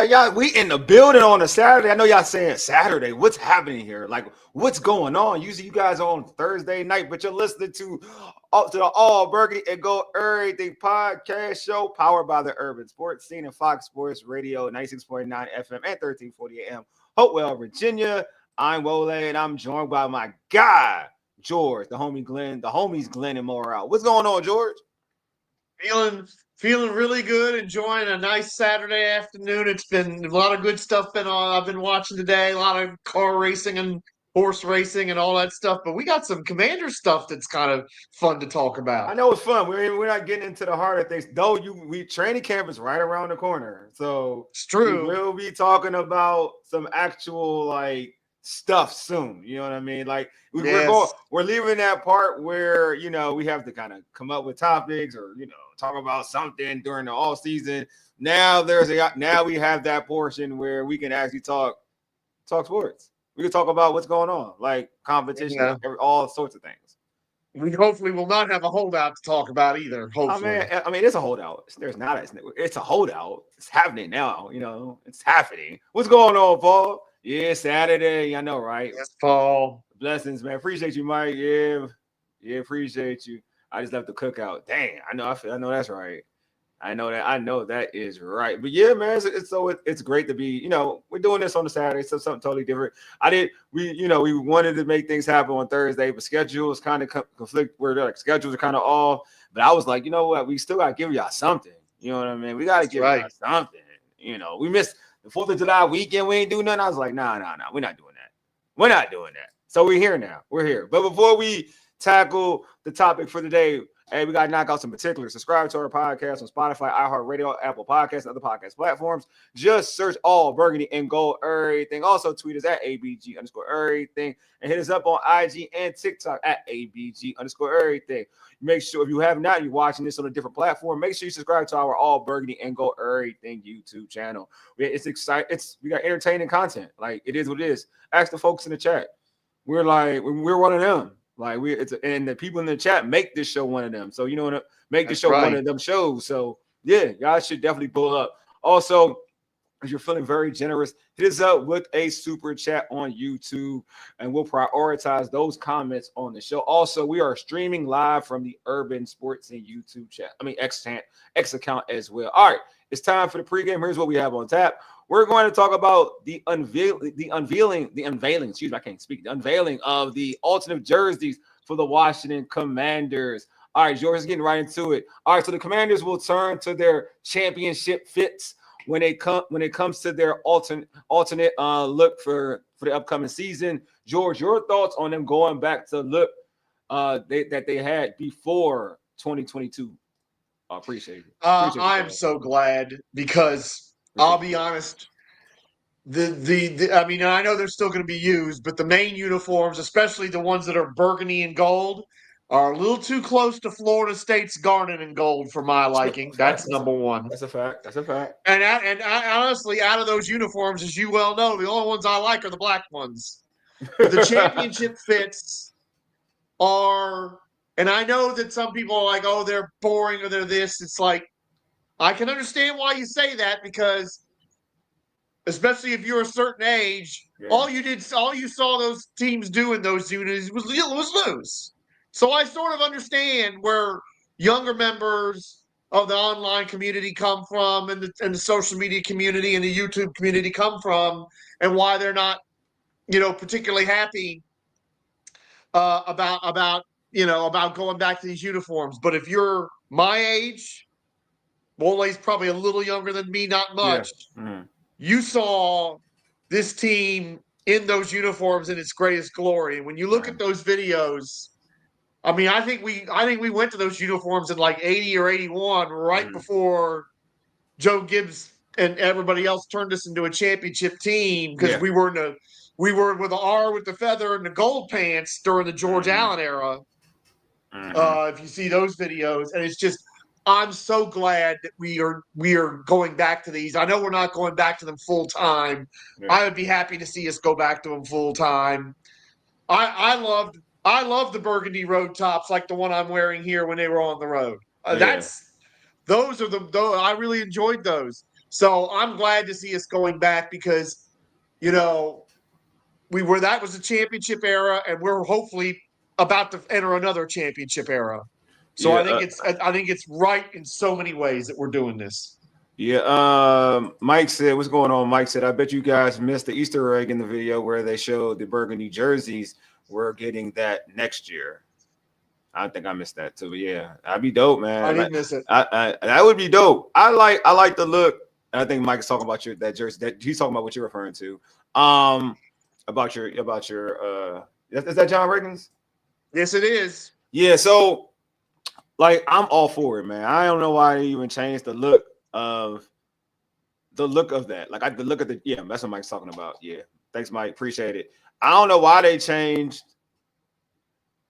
y'all, we in the building on a Saturday. I know y'all saying Saturday. What's happening here? Like, what's going on? Usually you guys are on Thursday night, but you're listening to the All Burgundy and Go Errrything podcast show powered by the Urban Sports Scene and Fox Sports Radio 96.9 FM and 1340 AM. Hopewell, Virginia. I'm Wole, and I'm joined by my guy, George, the homie Glen, the homies Glen and Morale. What's going on, George? Feeling really good, enjoying a nice Saturday afternoon. It's been a lot of good stuff I've been watching today, a lot of car racing and horse racing and all that stuff. But we got some Commander stuff that's kind of fun to talk about. I know it's fun. We're not getting into the heart of things, though. We training camp is right around the corner, so it's true. We will be talking about some actual stuff soon. You know what I mean? We're leaving that part where we have to kind of come up with topics or talk about something during the off season. Now we have that portion where we can actually talk sports. We can talk about what's going on, like competition, all sorts of things. We hopefully will not have a holdout to talk about either. Hopefully, I mean, it's a holdout. It's a holdout. It's happening now. It's happening. What's going on, Paul? Yeah, Saturday. I know, right? Yes, Paul. Blessings, man. Appreciate you, Mike. Yeah, appreciate you. I just left the cookout. Dang, I know that's right. I know that is right. But yeah, man, it's great to be, we're doing this on a Saturday, so something totally different. We wanted to make things happen on Thursday, but schedules kind of conflict where schedules are kind of off. But I was like, you know what? We still got to give y'all something. You know what I mean? We got to give y'all something. We missed the 4th of July weekend. We ain't doing nothing. I was like, nah. We're not doing that. We're not doing that. So we're here now. We're here. But before we tackle the topic for today, hey, we got to knock out some particulars. Subscribe to our podcast on Spotify, iHeartRadio, Apple Podcasts, and other podcast platforms. Just search All Burgundy and Go Errrything. Also, tweet us at ABG_Errrything and hit us up on IG and TikTok at ABG_Errrything. Make sure if you have not, you're watching this on a different platform, make sure you subscribe to our All Burgundy and Go Errrything YouTube channel. It's exciting. We got entertaining content. Like, it is what it is. Ask the folks in the chat. We're one of them. And the people in the chat make this show one of them. So make the show one of them shows. So yeah, y'all should definitely pull up. Also, if you're feeling very generous, hit us up with a super chat on YouTube, and we'll prioritize those comments on the show. Also, we are streaming live from the Urban Sports and YouTube X account as well. All right, it's time for the pregame. Here's what we have on tap. We're going to talk about the unveiling of the alternate jerseys for the Washington Commanders. All right, George is getting right into it. All right, so the Commanders will turn to their championship fits when it comes to their alternate look for the upcoming season. George, your thoughts on them going back to look that they had before 2022? I appreciate it. I'm so glad because I'll be honest. I mean, I know they're still going to be used, but the main uniforms, especially the ones that are burgundy and gold, are a little too close to Florida State's garnet and gold for my liking. That's number one. That's a fact. And I honestly, out of those uniforms, as you well know, the only ones I like are the black ones. The championship fits are, and I know that some people are like, oh, they're boring or they're this. It's like, I can understand why you say that because, especially if you're a certain age, all you saw those teams do in those units was lose. So I sort of understand where younger members of the online community come from, and the social media community and the YouTube community come from, and why they're not, particularly happy about going back to these uniforms. But if you're my age, Wole's probably a little younger than me, not much. Yeah. Mm-hmm. You saw this team in those uniforms in its greatest glory. And when you look at those videos, I mean, I think we went to those uniforms in like 80 or 81, right before Joe Gibbs and everybody else turned us into a championship team, because we were with the R with the feather and the gold pants during the George Allen era. If you see those videos, and it's just, I'm so glad that we are going back to these. I know we're not going back to them full time. Yeah. I would be happy to see us go back to them full time. I loved the burgundy road tops like the one I'm wearing here when they were on the road. I really enjoyed those. So I'm glad to see us going back because, that was a championship era, and we're hopefully about to enter another championship era. So Yeah, I think it's right in so many ways that we're doing this. Yeah, Mike said, what's going on? Mike said, I bet you guys missed the Easter egg in the video where they showed the Burgundy jerseys. We're getting that next year. I think I missed that too. But yeah, that'd be dope, man. I didn't miss it. That would be dope. I like the look. I think Mike is talking about that jersey. That he's talking about what you're referring to. About your is that John Riggins? Yes, it is. Yeah, so like I'm all for it, man. I don't know why they even changed the look of that. Like the look of that's what Mike's talking about. Yeah. Thanks, Mike. Appreciate it. I don't know why they changed.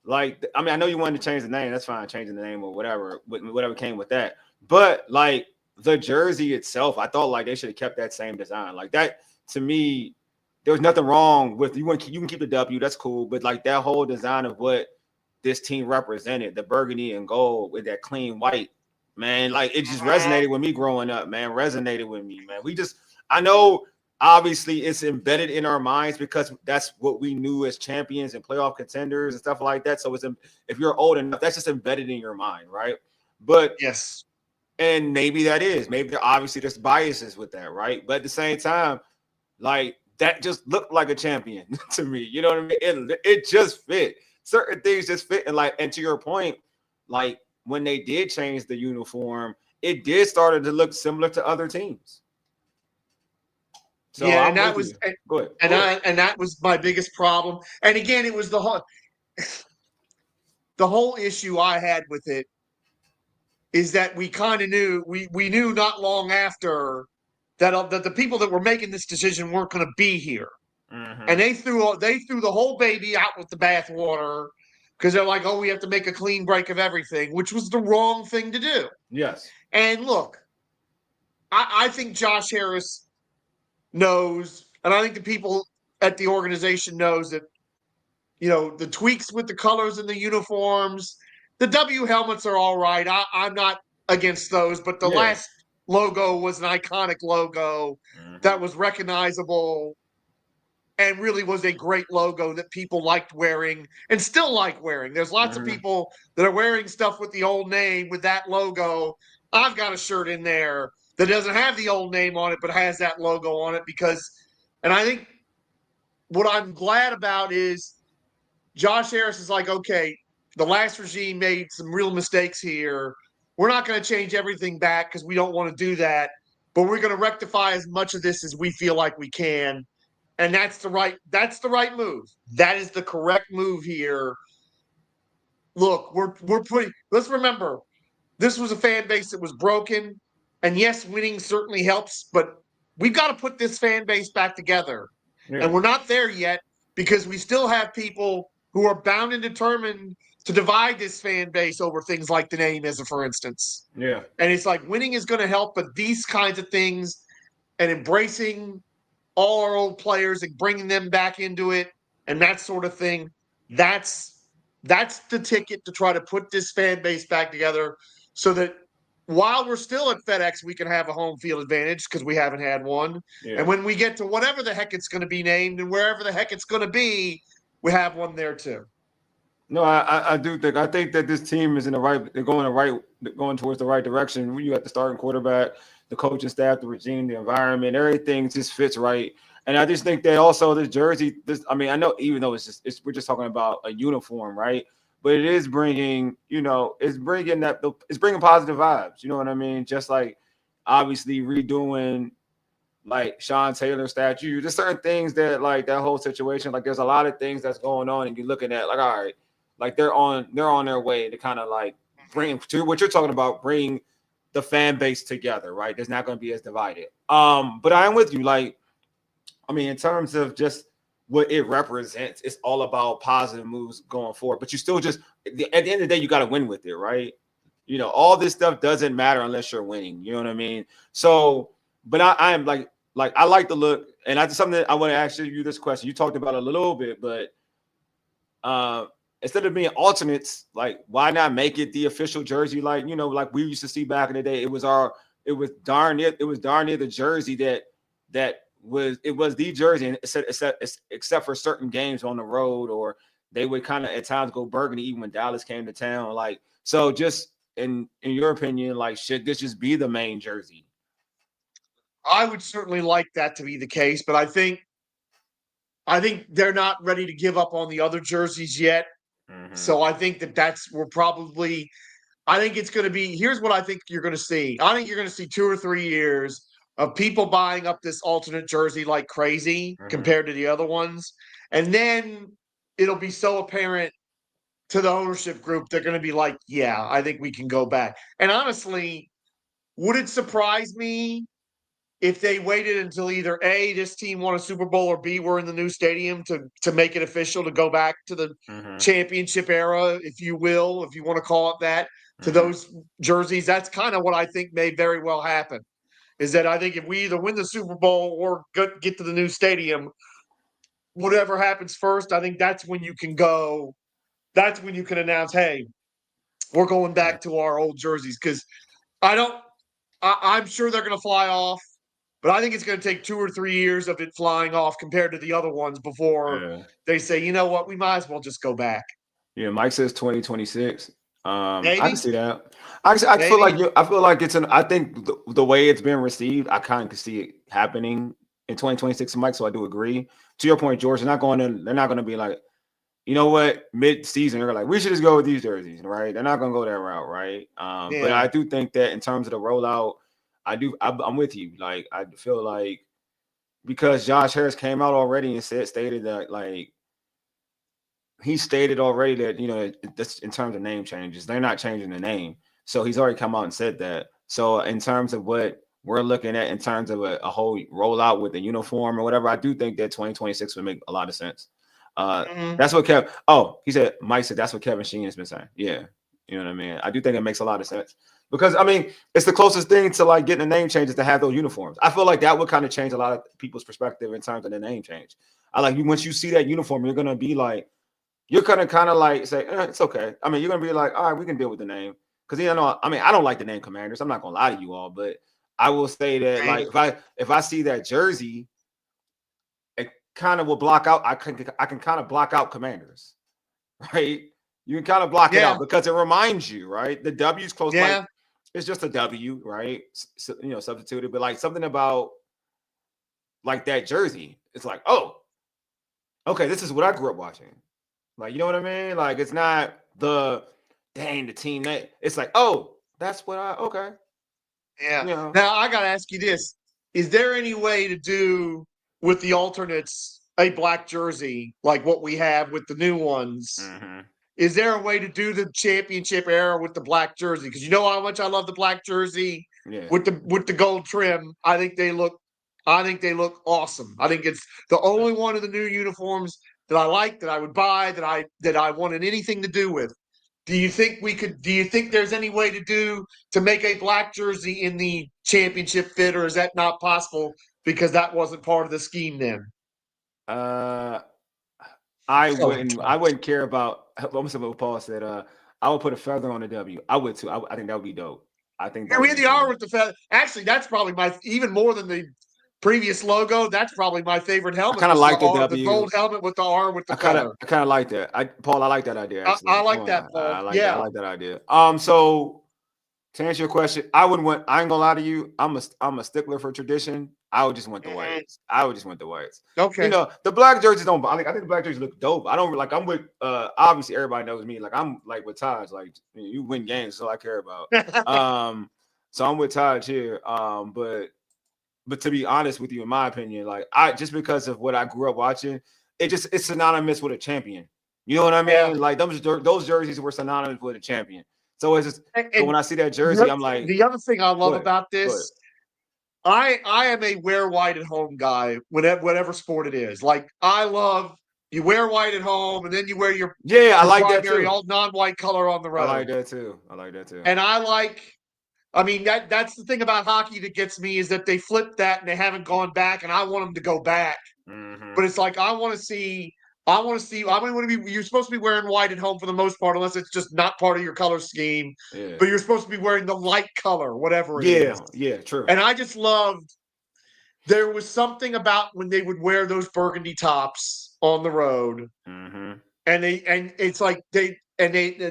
Like, I mean, I know you wanted to change the name. That's fine, changing the name or whatever came with that. But like the jersey itself, I thought like they should have kept that same design. Like that to me, there was nothing wrong with you can keep the W, that's cool. But like that whole design of what this team represented, the burgundy and gold with that clean white, man, like it just resonated with me growing up, man. Resonated with me, man. I know obviously it's embedded in our minds because that's what we knew as champions and playoff contenders and stuff like that. So if you're old enough, that's just embedded in your mind, right? But yes, and maybe there's biases with that, right? But at the same time, like that just looked like a champion to me. You know what I mean? It just fit. Certain things just fit, and to your point, like when they did change the uniform, it did started to look similar to other teams. So yeah, and that was and that was my biggest problem. And again, it was the whole issue I had with it is that we kind of knew we knew not long after that the people that were making this decision weren't going to be here, and they threw the whole baby out with the bathwater because they're like, oh, we have to make a clean break of everything, which was the wrong thing to do. Yes. And look, I think Josh Harris knows, and I think the people at the organization knows that, the tweaks with the colors and the uniforms, the W helmets are all right. I'm not against those, but the last logo was an iconic logo that was recognizable and really was a great logo that people liked wearing and still like wearing. There's lots of people that are wearing stuff with the old name with that logo. I've got a shirt in there that doesn't have the old name on it, but has that logo on it and I think what I'm glad about is Josh Harris is like, okay, the last regime made some real mistakes here. We're not going to change everything back because we don't want to do that, but we're going to rectify as much of this as we feel like we can. And that's the right move. That is the correct move here. Look, let's remember, this was a fan base that was broken. And yes, winning certainly helps, but we've got to put this fan base back together. Yeah. And we're not there yet because we still have people who are bound and determined to divide this fan base over things like the name, for instance. Yeah. And it's like winning is going to help, but these kinds of things and embracing all our old players and bringing them back into it and that sort of thing, that's the ticket to try to put this fan base back together so that while we're still at FedEx, we can have a home field advantage because we haven't had one. Yeah. And when we get to whatever the heck it's going to be named and wherever the heck it's going to be, we have one there too. No, I do think that this team is going towards the right direction. When you got the starting quarterback, the coaching staff, the regime, the environment, everything just fits right. And I just think that also this jersey, I know even though we're just talking about a uniform, right? But it is bringing, it's bringing positive vibes. You know what I mean? Just like obviously redoing like Sean Taylor statue. There's certain things that like that whole situation, like there's a lot of things that's going on and you're looking at like, all right, like they're on their way to kind of like bring to what you're talking about, bring the fan base together, right? There's not going to be as divided. But I am with you. Like, I mean, in terms of just what it represents, it's all about positive moves going forward. But you still just at the end of the day, you got to win with it, right? All this stuff doesn't matter unless you're winning. You know what I mean? So, but I am like I like the look, and that's something that I want to ask you this question. You talked about it a little bit, but instead of being alternates, like why not make it the official jersey? Like like we used to see back in the day, it was our it was darn near the jersey that was the jersey, and except for certain games on the road, or they would kind of at times go burgundy even when Dallas came to town. Like, so just in your opinion, like, should this just be the main jersey? I would certainly like that to be the case, but I think they're not ready to give up on the other jerseys yet. Mm-hmm. So I think I think it's going to be, here's what I think you're going to see. I think you're going to see 2 or 3 years of people buying up this alternate jersey like crazy compared to the other ones. And then it'll be so apparent to the ownership group, they're going to be like, yeah, I think we can go back. And honestly, would it surprise me if they waited until either A, this team won a Super Bowl, or B, we're in the new stadium to make it official, to go back to the championship era, if you will, if you want to call it that, to those jerseys? That's kind of what I think may very well happen, is that I think if we either win the Super Bowl or get to the new stadium, whatever happens first, I think that's when you can go. That's when you can announce, hey, we're going back to our old jerseys. Because I'm sure they're going to fly off. But I think it's going to take 2 or 3 years of it flying off compared to the other ones before they say, you know what, we might as well just go back. Yeah, Mike says 2026. I can see that. I feel like it's I think the way it's been received, I kind of can see it happening in 2026, Mike. So I do agree. To your point, George, they're not going to be like, you know what, mid-season, they're like, we should just go with these jerseys, right? They're not going to go that route, right? But I do think that in terms of the rollout, I'm with you. Like, I feel like because Josh Harris came out already and stated that, like, he stated already that, you know, this, in terms of name changes, they're not changing the name. So he's already come out and said that. So in terms of what we're looking at in terms of a whole rollout with the uniform or whatever, I do think that 2026 would make a lot of sense. That's what Mike said that's what Kevin Sheehan has been saying. Yeah. You know what I mean? I do think it makes a lot of sense. Because, I mean, it's the closest thing to, like, getting the name changes to have those uniforms. I feel like that would kind of change a lot of people's perspective in terms of the name change. Once you see that uniform, you're going to be like, you're going to kind of like say, it's okay. I mean, you're going to be like, all right, we can deal with the name. Because, you know, I mean, I don't like the name Commanders. I'm not going to lie to you all. But I will say that, like, if I see that jersey, it kind of will block out. I can kind of block out Commanders, right? You can kind of block it out because it reminds you, right? The W's close. Yeah. Like, it's just a W, right? So, you know, substituted, but like something about like that jersey. It's like, oh, okay, this is what I grew up watching. Like, you know what I mean? Like, it's not the team name. It's like, oh, that's what okay. Yeah. You know. Now I gotta ask you this: is there any way to do with the alternates a black jersey like what we have with the new ones? Is there a way to do the championship era with the black jersey? Because you know how much I love the black jersey with the gold trim. I think they look awesome. I think it's the only one of the new uniforms that I like, that I would buy, that I wanted anything to do with. Do you think there's any way to make a black jersey in the championship fit, or is that not possible because that wasn't part of the scheme then? I wouldn't care about almost what Paul said. I would put a feather on the W. I would too. I think that would be dope. I think we had the R with the feather. Actually, that's probably even more than the previous logo. That's probably my favorite helmet. I kind of like the W. The gold helmet with the R with the feather. I kind of like that. Paul, I like that idea. Actually. I like that, Paul. I like that idea. So to answer your question, I ain't gonna lie to you. I'm a stickler for tradition. I would just want the whites. Okay. You know, the black jerseys don't. I think the black jerseys look dope. I don't like. I'm with. Obviously, everybody knows me. Like, I'm like with Taj. Like, you win games, so I care about. So I'm with Taj here. But to be honest with you, in my opinion, like, just because of what I grew up watching, it's synonymous with a champion. You know what I mean? Yeah. Like, those jerseys were synonymous with a champion. So it's just so when I see that jersey, I'm like. The other thing I love about this, I am a wear white at home guy, whatever sport it is. Like, I love you wear white at home, and then you wear your I like that too. All non-white color on the road. I like that too. And I mean, that's the thing about hockey that gets me, is that they flipped that and they haven't gone back, and I want them to go back. But it's like, I want to see I want to see. I want to be. You're supposed to be wearing white at home for the most part, unless it's just not part of your color scheme. Yeah. But you're supposed to be wearing the light color, whatever it is. Yeah, true. And I just loved. There was something about when they would wear those burgundy tops on the road, Mm-hmm. and it's like they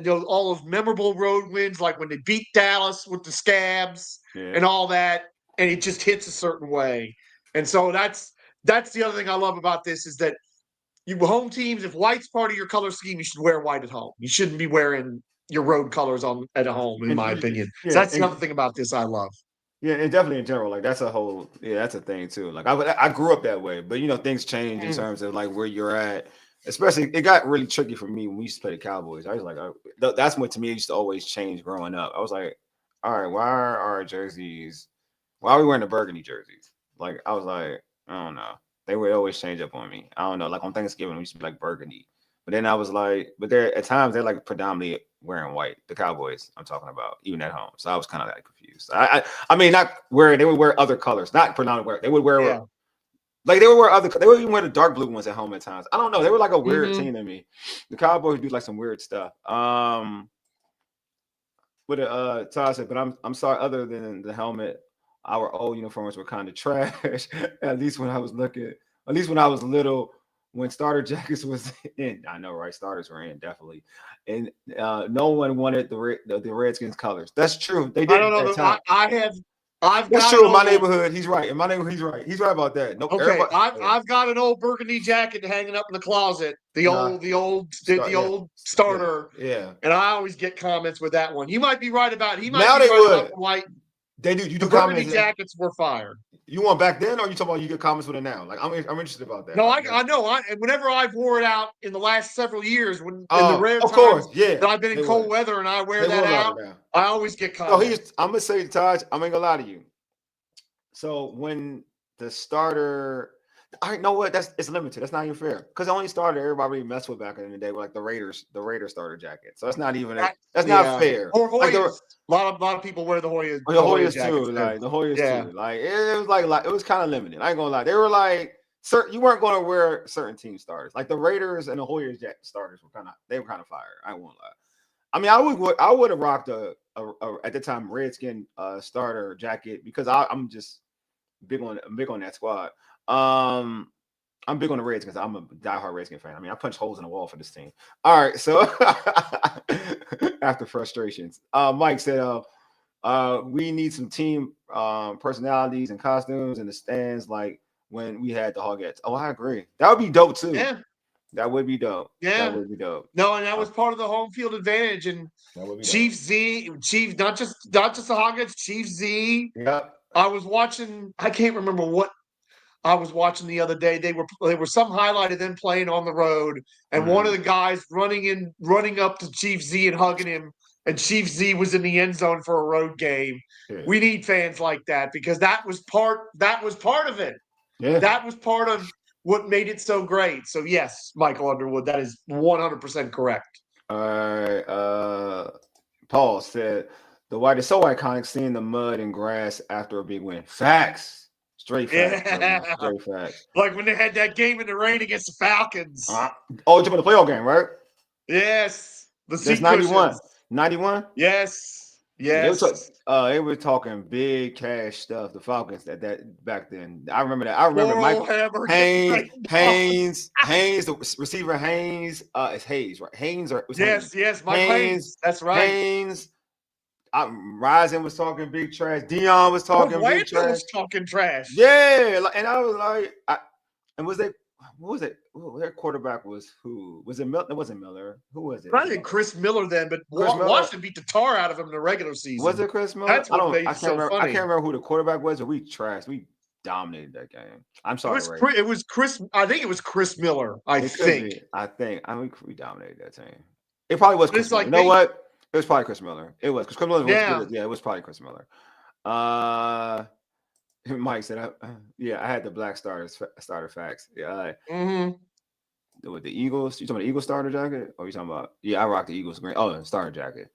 all those memorable road wins, like when they beat Dallas with the Scabs and all that, and it just hits a certain way. And so that's the other thing I love about this is that you home teams, if white's part of your color scheme, you should wear white at home. You shouldn't be wearing your road colors at home, in my opinion. So that's the other thing about this I love. Yeah, and definitely in general, like that's a thing too. Like I grew up that way, but things change in terms of like where you're at. Especially, it got really tricky for me when we used to play the Cowboys. I was like, that's what to me used to always change growing up. I was like, all right, why are our jerseys? Why are we wearing the burgundy jerseys? Like I was like, I don't know. They would always change up on me. I don't know. Like on Thanksgiving, we used to be like burgundy. But then I was like, but they're at times they're like predominantly wearing white. The Cowboys I'm talking about, even at home. So I was kind of like confused. I mean, not wearing. They would wear other colors, not predominantly wear. They would wear like they would wear other. They would even wear the dark blue ones at home at times. I don't know. They were like a weird team to me. The Cowboys do like some weird stuff. With Todd said, but I'm sorry. Other than the helmet, our old uniforms were kind of trash. At least when I was little. When starter jackets was in, I know, right? Starters were in, definitely, and no one wanted the Redskins colors. That's true. They didn't. I don't know. That's true. In my neighborhood, he's right. In my neighborhood, he's right. He's right about that. No, okay. I've got an old burgundy jacket hanging up in the closet. The old starter. Yeah. And I always get comments with that one. You might be right about. He might now be they right would. about the white. They do. You do the burgundy comments. Jackets were fired. You want back then, or you talking about you get comments with it now? Like I'm interested about that. No, I know. Whenever I've wore it out in the last several years, in the rare of course, times that I've been in cold weather and I wear that out, I always get comments. So I'm gonna say, Taj, I'm ain't gonna lie to you. So when the starter, I know what it's limited. That's not even fair because the only starter everybody really messed with back in the day were like the Raiders starter jacket. So that's not even that's not fair. Or Hoyas. Like a lot of people wear the Hoyas. The Hoyas too, like the Hoyas too. Like it was like it was kind of limited. I ain't gonna lie. They were like you weren't gonna wear certain team starters. Like the Raiders and the Hoyas starters were kind of fire. I won't lie. I mean, I would have rocked a at the time Redskin starter jacket because I'm just big on that squad. I'm big on the Redskins. I'm a diehard Redskin fan. I mean, I punch holes in the wall for this team. All right, so after frustrations, Mike said, we need some team personalities and costumes in the stands, like when we had the Hogettes. Oh, I agree. That would be dope too. Yeah. That would be dope. Yeah. That would be dope. No, and that was part of the home field advantage. And Chief not just the Hogettes, Chief Z. Yep. I was watching, I can't remember what I was watching the other day. They were some highlight of them playing on the road, and one of the guys running up to Chief Z and hugging him, and Chief Z was in the end zone for a road game. Yeah. We need fans like that because that was part of it. Yeah. That was part of what made it so great. So yes, Michael Underwood, that is 100% correct. All right. Paul said the white is so iconic, seeing the mud and grass after a big win. Facts. Straight facts. Yeah. Straight facts. Like when they had that game in the rain against the Falcons. Oh, you're the playoff game, right? Yes. That's 91. 91? Yes. Yes. They were talking big cash stuff, the Falcons that back then. I remember that. I remember Michael Haynes, the receiver Haynes. It's Hayes, right? Haynes or yes, Mike Haynes. That's right. Haynes. Rising was talking big trash. Dion was talking big trash. Was talking trash. Yeah, and I was like, what was it? Their quarterback was who? Was it Miller? It wasn't Miller. Who was it? I think Chris Miller then, but Washington beat the tar out of him in the regular season. Was it Chris Miller? That's what made it so funny. I can't remember who the quarterback was, but we trashed. We dominated that game. I'm sorry. It was Chris. I think it was Chris Miller. I think we dominated that team. It probably was Chris Miller. You know what? It was probably Chris Miller. It was because Chris Miller was good. Yeah, it was probably Chris Miller. Mike said, I had the black starter facts. Yeah. With the Eagles, you talking about the Eagles starter jacket? Or you talking about? Yeah, I rocked the Eagles green. Oh, the starter jacket.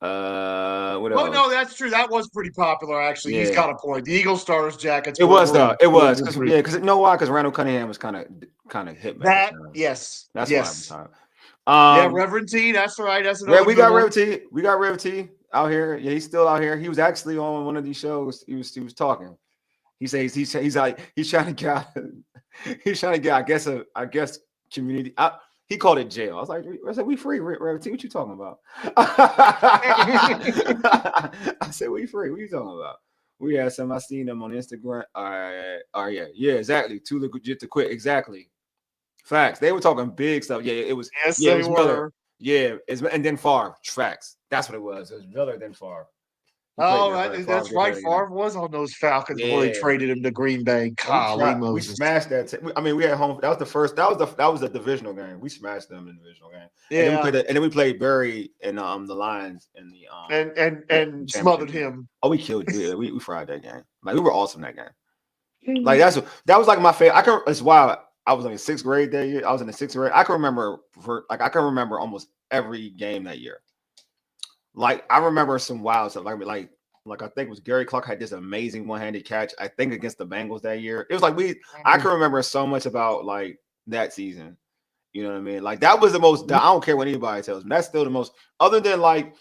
What Oh else? no, that's true. That was pretty popular, actually. He's got a point. The Eagle Stars jackets. It was though. It was because because you know why? Because Randall Cunningham was kind of hit me at the that. time. Yes, That's why every time. Yeah, Reverend T. That's right. That's another. We got Rev T. We got Rev T out here. Yeah, he's still out here. He was actually on one of these shows. He was talking. He says he's like he's trying to get he's trying to get I guess community. He called it jail. I was like, we free, Rev T. What you talking about? I said we free. What you talking about? We had some. I seen them on Instagram. Yeah, exactly. Too legit to quit. Exactly. Facts. They were talking big stuff. Yeah, it was. Yes, yeah, they it was were. Miller. Yeah, and then Favre. Facts. That's what it was. It was Miller then Favre. Oh, that's right. Favre was on those Falcons before they traded him to Green Bay. Golly, Moses. We smashed that. We had home. That was the first. That was the divisional game. We smashed them in the divisional game. Yeah. And then we played Barry and the Lions in the and smothered him. Oh, we killed. We fried that game. Like we were awesome that game. Like that was like my favorite. It's wild. I was in the 6th grade that year. I was in the 6th grade. I can remember almost every game that year. Like I remember some wild stuff. Like I think it was Gary Clark had this amazing one-handed catch. I think against the Bengals that year. It was like I can remember so much about like that season. You know what I mean? Like that was the most. I don't care what anybody tells me. That's still the most. Other than like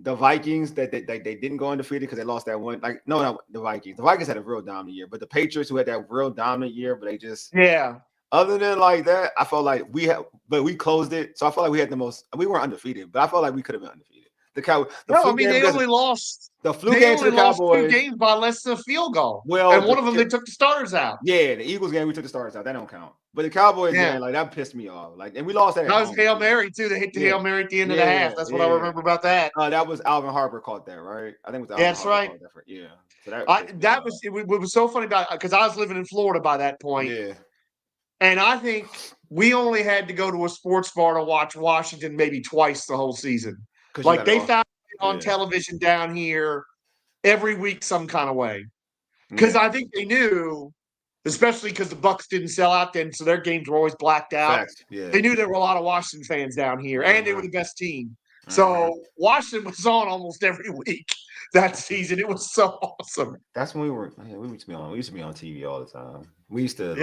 the Vikings that they didn't go undefeated because they lost that one. Like no, the Vikings. The Vikings had a real dominant year, but the Patriots who had that real dominant year, but they just Other than like that, I felt like we closed it. So I felt like we had the most. We weren't undefeated, but I felt like we could have been undefeated. They only lost. The fluke game to the Cowboys. 2 games by less than a field goal. Well, and one of them they took the starters out. Yeah, the Eagles game we took the starters out. That don't count. But the Cowboys game, like that pissed me off. Like, and we lost that. That was Hail Mary too. They hit the Hail Mary at the end of the half. That's what I remember about that. That was Alvin Harper caught that, right? I think it was Alvin That's Harper right. That. So it was so funny about because I was living in Florida by that point. Yeah. And I think we only had to go to a sports bar to watch Washington maybe twice the whole season. Like they found it on television down here every week some kind of way. Because I think they knew, especially because the Bucks didn't sell out then, so their games were always blacked out. They knew there were a lot of Washington fans down here, and they were the best team. So Washington was on almost every week that season. It was so awesome. That's when we used to be on TV all the time. We used to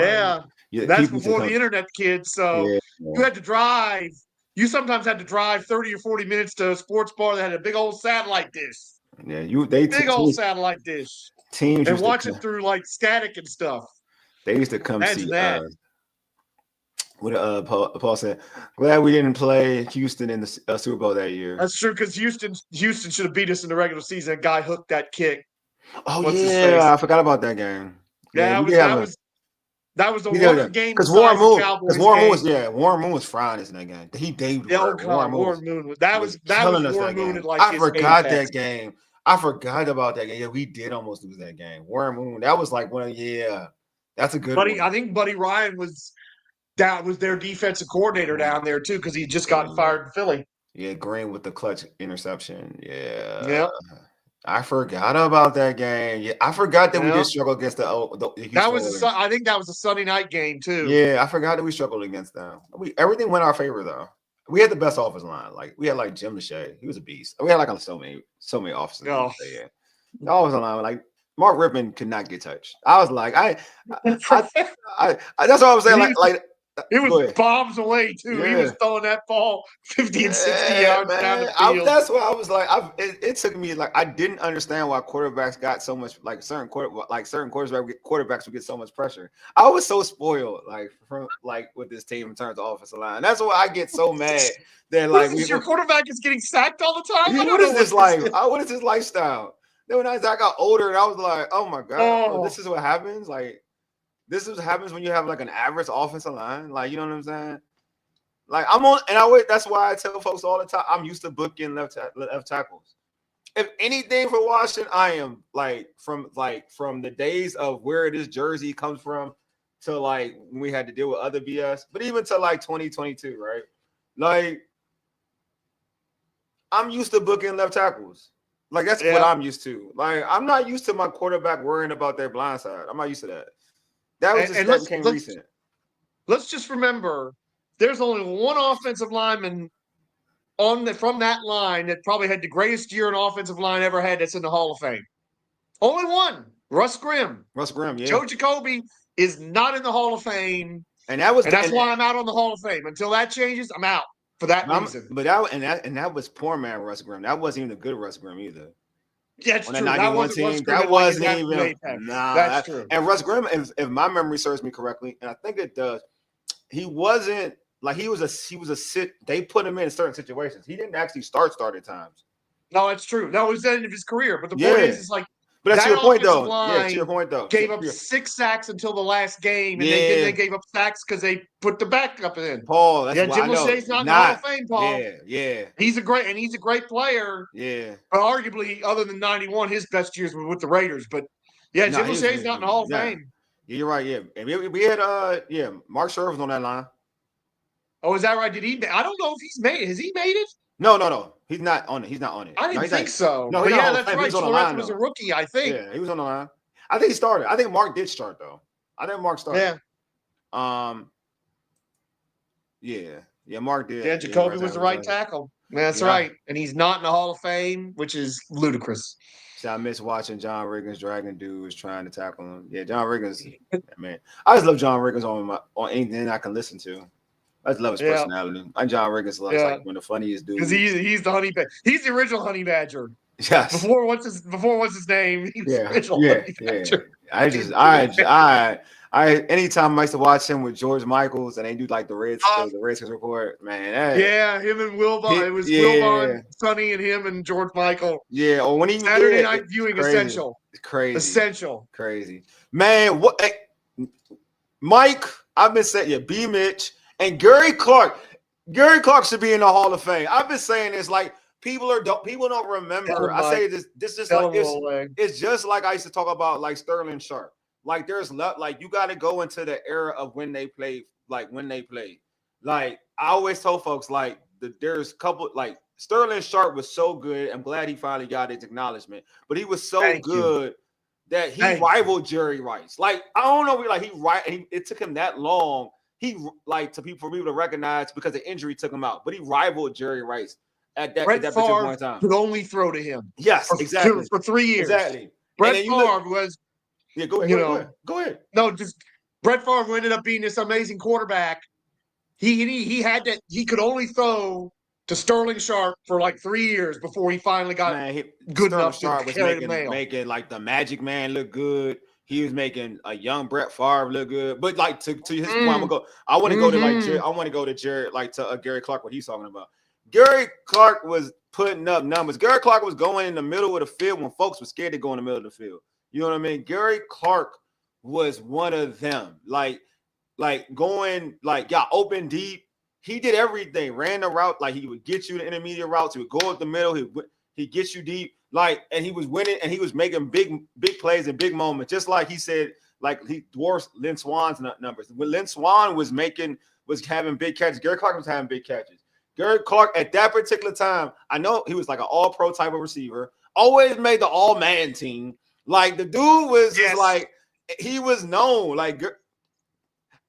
that's before the internet, kids. So you had to drive. You sometimes had to drive 30 or 40 minutes to a sports bar that had a big old satellite dish. Yeah, big old satellite dish. Teams and watch it through like static and stuff. They used to come see that. What Paul said. Glad we didn't play Houston in the Super Bowl that year. That's true because Houston should have beat us in the regular season. A guy hooked that kick. Oh I forgot about that game. Yeah, that was the worst game because Warren Moon was frying us in that game. He debuted. Warren Moon. That was Warren Moon. I forgot that game. I forgot about that game. Yeah, we did almost lose that game. Warren Moon. That was like that's a good one. I think Buddy Ryan was their defensive coordinator down there too because he just got fired in Philly. Yeah, Green with the clutch interception. Yeah. Yep. I forgot about that game. Yeah, I forgot that we did struggle against the that was I think that was a Sunday night game too. Yeah, I forgot that we struggled against them. Everything went our favor though. We had the best offensive line. Like we had like Jim Lachey. He was a beast. We had like so many offensive line. Yeah. The offensive line, like Mark Rippon could not get touched. I was like, that's what I was saying. Like it was bombs away too. He was throwing that ball 50 and 60 yards down the field. That's why I was like, it took me like I didn't understand why quarterbacks got so much like certain quarterbacks would get so much pressure. I was so spoiled with this team in terms of offensive line. That's why I get so mad that your quarterback is getting sacked all the time. What is this life? What is his lifestyle? Then when I got older and I was like, oh my god, this is what happens. Like. This is what happens when you have like an average offensive line. Like, you know what I'm saying? Like that's why I tell folks all the time, I'm used to booking left tackles. If anything for Washington, I am from the days of where this jersey comes from to like when we had to deal with other BS, but even to like 2022, right? Like I'm used to booking left tackles. Like that's what I'm used to. Like I'm not used to my quarterback worrying about their blind side. I'm not used to that. That was just recent. Let's just remember, there's only one offensive lineman from that line that probably had the greatest year an offensive line ever had that's in the Hall of Fame. Only one. Russ Grimm. Yeah. Joe Jacoby is not in the Hall of Fame. And that's why I'm out on the Hall of Fame. Until that changes, I'm out for that reason. But that was poor man Russ Grimm. That wasn't even a good Russ Grimm either. Yeah, that's on true. That 91 team, that wasn't even. Nah, that's true. And Russ Grimm, if my memory serves me correctly, and I think it does, he wasn't like he was a sit. They put him in certain situations. He didn't actually start at times. No, it's true. That was the end of his career. But the point is, it's like. But that's your point, though. Yeah, to your point, though. Gave up 6 sacks until the last game, and they gave up sacks because they put the backup in. Paul, that's Jim Lachey's not in the Hall of Fame, Paul. Yeah. He's a great player. Yeah. But arguably, other than 91, his best years were with the Raiders. But Jim Lachey's not in the Hall of Fame. Yeah, you're right. Yeah, and we had Mark Scherf was on that line. Oh, is that right? Did he? I don't know if he's made it. Has he made it? No. He's not on it. He's not on it. I didn't think so. No, but that's right. Scherf was a rookie, I think. Yeah, he was on the line. I think he started. I think Mark did start, though. I think Mark started. Yeah. Yeah, Mark did. Yeah, Jacoby was the right tackle. That's right. And he's not in the Hall of Fame, which is ludicrous. See, I miss watching John Riggins dragging dudes trying to tackle him. Yeah, John Riggins, man. I just love John Riggins on anything I can listen to. I just love his personality. John Riggins looks like one of the funniest dudes. Because he's the honey badger. He's the original honey badger. Yes. Before what's his name? He was the original honey badger. I anytime I used to watch him with George Michaels and they do like the Redskins report, man. Him and Wilbon. It was Wilbon, Sonny, and him and George Michael. Yeah, or when he Saturday night viewing essential. It's crazy. Essential. Crazy. Man, what Mike, I've been saying B Mitch and Gary Clark. Gary Clark should be in the Hall of Fame. I've been saying this like people don't remember. I say this is like it's just like I used to talk about like Sterling Sharp. Like there's like you got to go into the era of when they played. Like I always told folks like there's a couple like Sterling Sharp was so good. I'm glad he finally got his acknowledgement, but he was so good that he rivaled Jerry Rice. Like I don't know, it took him that long. He like for people to recognize because the injury took him out, but he rivaled Jerry Rice at that particular point in time. Could only throw to him. Yes, exactly. For 3 years. Exactly. Brett Favre was. Yeah, go ahead. No, just Brett Favre, who ended up being this amazing quarterback. He could only throw to Sterling Sharp for like 3 years before he finally got good enough to carry the mail. Making like the Magic Man look good. He was making a young Brett Favre look good. But like to his point, I want to go to Jared, like to Gary Clark, what he's talking about. Gary Clark was putting up numbers. Gary Clark was going in the middle of the field when folks were scared to go in the middle of the field. You know what I mean? Gary Clark was one of them. Like going open deep. He did everything. Ran the route. Like he would get you the intermediate routes. He would go up the middle. He gets you deep. And he was winning and he was making big plays and big moments. Just like he said, like he dwarfs Lynn Swan's numbers. When Lynn Swan was having big catches, Gary Clark was having big catches. Gary Clark at that particular time, I know he was like an all-pro type of receiver. Always made the all-man team. Like the dude was just like he was known. Like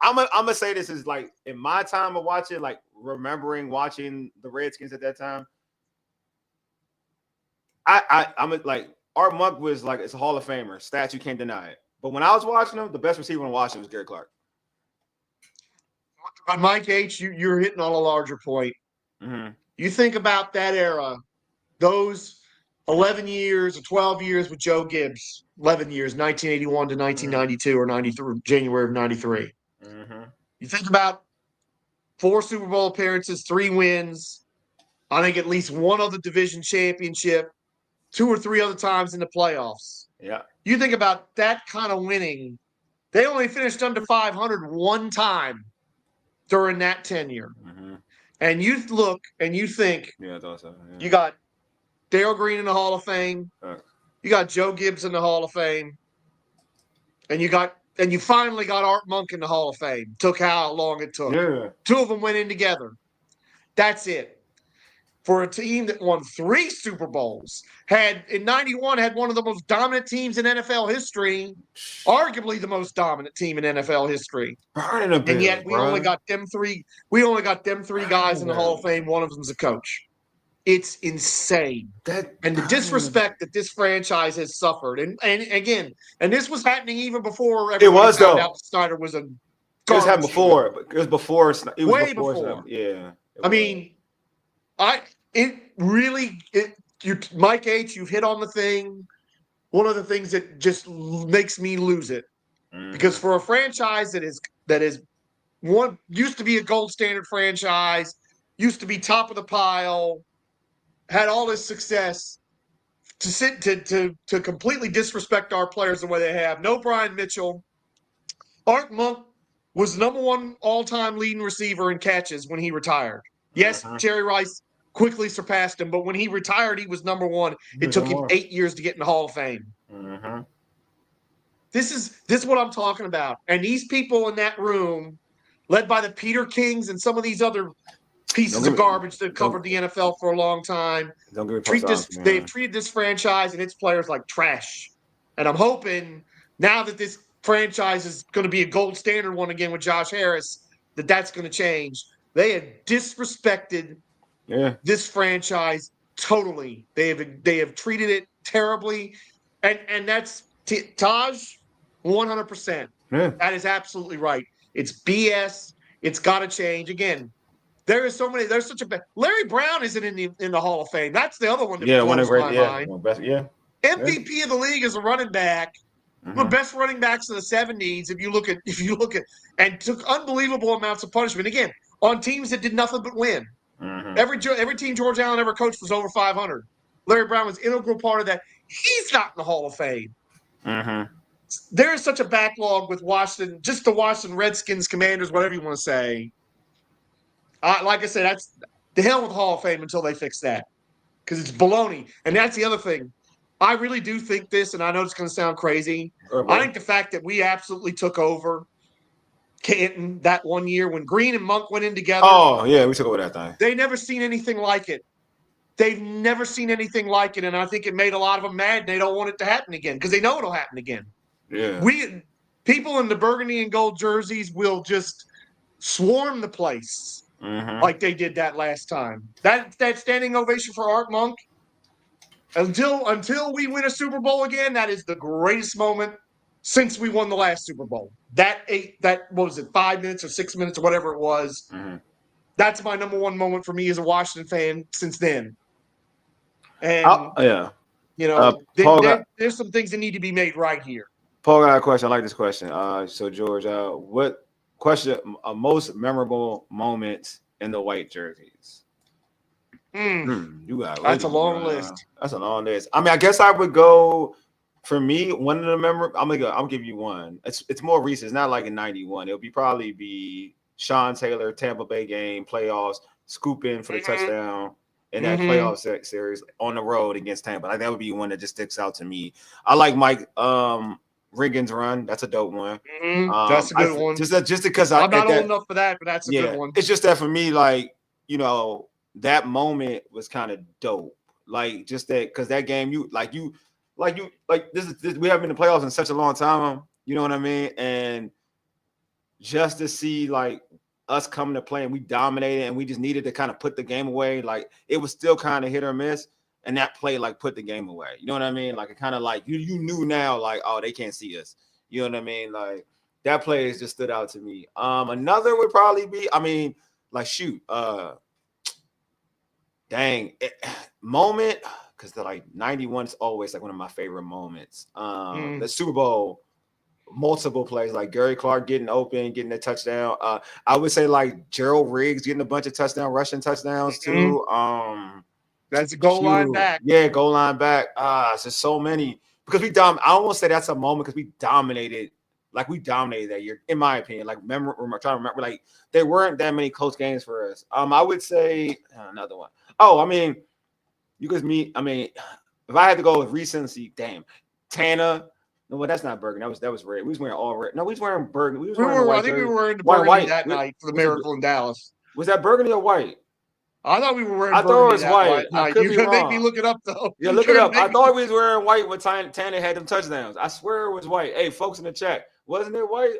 I'm gonna say this is like in my time of watching, like remembering watching the Redskins at that time. I'm like Art Monk was like it's a Hall of Famer stats, you can't deny it. But when I was watching him, the best receiver in Washington was Gary Clark. But Mike H, you're hitting on a larger point. Mm-hmm. You think about that era, those 11 years or 12 years with Joe Gibbs, 11 years, 1981 to 1992 or 93, January of 93. Mm-hmm. You think about 4 Super Bowl appearances, 3 wins, I think at least one other division championship, 2 or 3 other times in the playoffs. Yeah. You think about that kind of winning. They only finished under 500 one time during that tenure. Mm-hmm. And you look and you think, I thought so. Yeah. You got Dale Green in the Hall of Fame. You got Joe Gibbs in the Hall of Fame. And you finally got Art Monk in the Hall of Fame. Took how long it took. Yeah. 2 of them went in together. That's it. For a team that won 3 Super Bowls, in 91 had one of the most dominant teams in NFL history, arguably the most dominant team in NFL history. And yet we only got them 3 guys in the Hall of Fame. One of them's a coach. It's insane. And the disrespect that this franchise has suffered. And again, and this was happening even before everybody found out Snyder was a garbage. It was happening before. But it was before. It was way before. Yeah. I mean, Mike H., you've hit on the thing. One of the things that just makes me lose it. Because for a franchise that is one used to be a gold standard franchise, used to be top of the pile, had all this success, to completely disrespect our players the way they have. No Brian Mitchell. Art Monk was number one all-time leading receiver in catches when he retired. Yes, Jerry Rice quickly surpassed him, but when he retired, he was number one. It took him 8 years to get in the Hall of Fame. This is what I'm talking about. And these people in that room, led by the Peter Kings and some of these other pieces of garbage that covered the NFL for a long time, they've treated this franchise and its players like trash. And I'm hoping now that this franchise is going to be a gold standard one again with Josh Harris, that's going to change. They have disrespected this franchise totally. They have treated it terribly, and that's Taj, 100%. That is absolutely right. It's BS. It's got to change. Again, there's such a Larry Brown isn't in the Hall of Fame. That's the other one that blows my mind. MVP of the league as a running back. One of the best running backs in the 70s. If you look at and took unbelievable amounts of punishment again on teams that did nothing but win. Every team George Allen ever coached was over 500. Larry Brown was an integral part of that. He's not in the Hall of Fame. There is such a backlog with Washington, just the Washington Redskins, Commanders, whatever you want to say. Like I said, that's the hell with Hall of Fame until they fix that, because it's baloney. And that's the other thing. I really do think this, and I know it's going to sound crazy. I think the fact that we absolutely took over Canton that one year when Green and Monk went in together. Oh, yeah, we took over that thing. They never seen anything like it. They've never seen anything like it, and I think it made a lot of them mad. They don't want it to happen again because they know it'll happen again. Yeah. People in the burgundy and gold jerseys will just swarm the place like they did that last time. That standing ovation for Art Monk, until we win a Super Bowl again, that is the greatest moment since we won the last Super Bowl. What was it, 5 minutes or 6 minutes or whatever it was. That's my number one moment for me as a Washington fan since then. And there's some things that need to be made right here. Paul got a question. I like this question. So George, what question? Most memorable moments in the white jerseys? You got that's a long list. That's a long list. I mean, I guess I would go. For me, one of the memorable. I'm gonna give you one. It's more recent. It's not like in '91. It'll probably be Sean Taylor, Tampa Bay game, playoffs, scoop in for the touchdown in that playoff series on the road against Tampa. Like that would be one that just sticks out to me. I like Mike Riggins' run. That's a dope one. That's a good one. Just because I'm not old enough for that, but that's a good one. It's just that for me, like, that moment was kind of dope. Like just that, because that game, we haven't been in the playoffs in such a long time. You know what I mean? And just to see like us coming to play and we dominated and we just needed to kind of put the game away. Like it was still kind of hit or miss. And that play like put the game away. You know what I mean? Like it kind of like you knew now, like, oh, they can't see us. You know what I mean? Like that play just stood out to me. Another would probably be, moment, because the like 91 is always like one of my favorite moments. The Super Bowl, multiple plays, like Gary Clark getting open, getting a touchdown. I would say like Gerald Riggs getting a bunch of rushing touchdowns too. That's a goal line back. Yeah, goal line back. It's just so many, because I don't want to say that's a moment because we dominated that year, in my opinion. Like, I'm trying to remember, like there weren't that many close games for us. I would say another one. Oh, I mean, if I had to go with recency, Tana. No, well, that's not Burgundy. That was red. We was wearing all red. No, we was wearing Burgundy. I think we were wearing the Burgundy that night for the Miracle in Dallas. Was that Burgundy or white? I thought we were wearing. I thought it was white. I could be wrong. Make me look it up though. Yeah, look it up. I thought we was wearing white when Tanner had them touchdowns. I swear it was white. Hey, folks in the chat, wasn't it white?